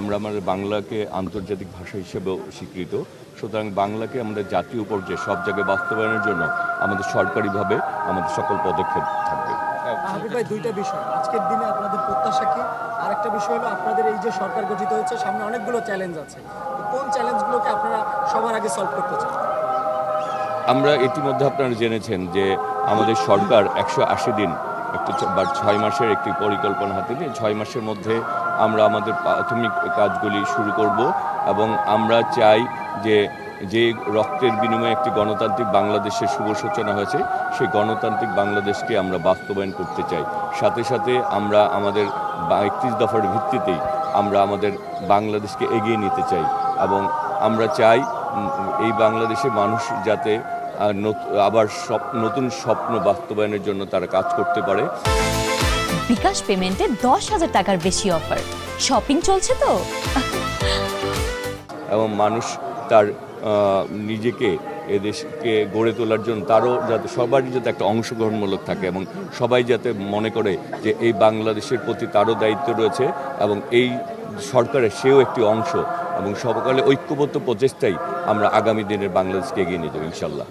আমরা আমাদের বাংলাকে আন্তর্জাতিক ভাষা হিসেবেও স্বীকৃত। সুতরাং বাংলাকে আমাদের জাতীয় পর্যায়ে সব জায়গায় বাস্তবায়নের জন্য আমাদের সরকারিভাবে আমাদের সকল পদক্ষেপ থাকবে। হাবিব ভাই, দুইটা বিষয় আজকের দিনে আপনাদের প্রত্যাশা কি? আরেকটা বিষয় হলো আপনাদের এই যে সরকার গঠিত হয়েছে, সামনে অনেকগুলো চ্যালেঞ্জ আছে, তো কোন চ্যালেঞ্জগুলোকে আপনারা সবার আগে সলভ করতে চান? আমরা ইতিমধ্যে আপনারা জেনেছেন যে আমাদের সরকার 180 দিন একটু বা 6 মাসের একটি পরিকল্পনা হাতে নিয়ে 6 মাসের মধ্যে আমরা আমাদের প্রাথমিক কাজগুলি শুরু করব এবং আমরা চাই যে রক্তের বিনিময়ে একটি গণতান্ত্রিক বাংলাদেশের শুভ সূচনা হয়েছে, সেই গণতান্ত্রিক বাংলাদেশকে আমরা বাস্তবায়ন করতে চাই। সাথে সাথে আমরা আমাদের 31 দফার ভিত্তিতেই আমরা আমাদের বাংলাদেশকে এগিয়ে নিতে চাই এবং আমরা চাই এই বাংলাদেশের মানুষ যাতে আবার নতুন স্বপ্ন বাস্তবায়নের জন্য তারা কাজ করতে পারে। বিকাশ পেমেন্টে 10,000 টাকার বেশি অফার, শপিং চলছে তো। এবং মানুষ তার নিজেকে এদেশকে গড়ে তোলার জন্য তারও যাতে সবারই যাতে একটা অংশগ্রহণমূলক থাকে এবং সবাই যাতে মনে করে যে এই বাংলাদেশের প্রতি তারও দায়িত্ব রয়েছে এবং এই সরকারের সেও একটি অংশ, এবং সকলে ঐক্যবদ্ধ প্রচেষ্টাই আমরা আগামী দিনের বাংলাদেশকে এগিয়ে নিয়ে যাব ইনশাল্লাহ।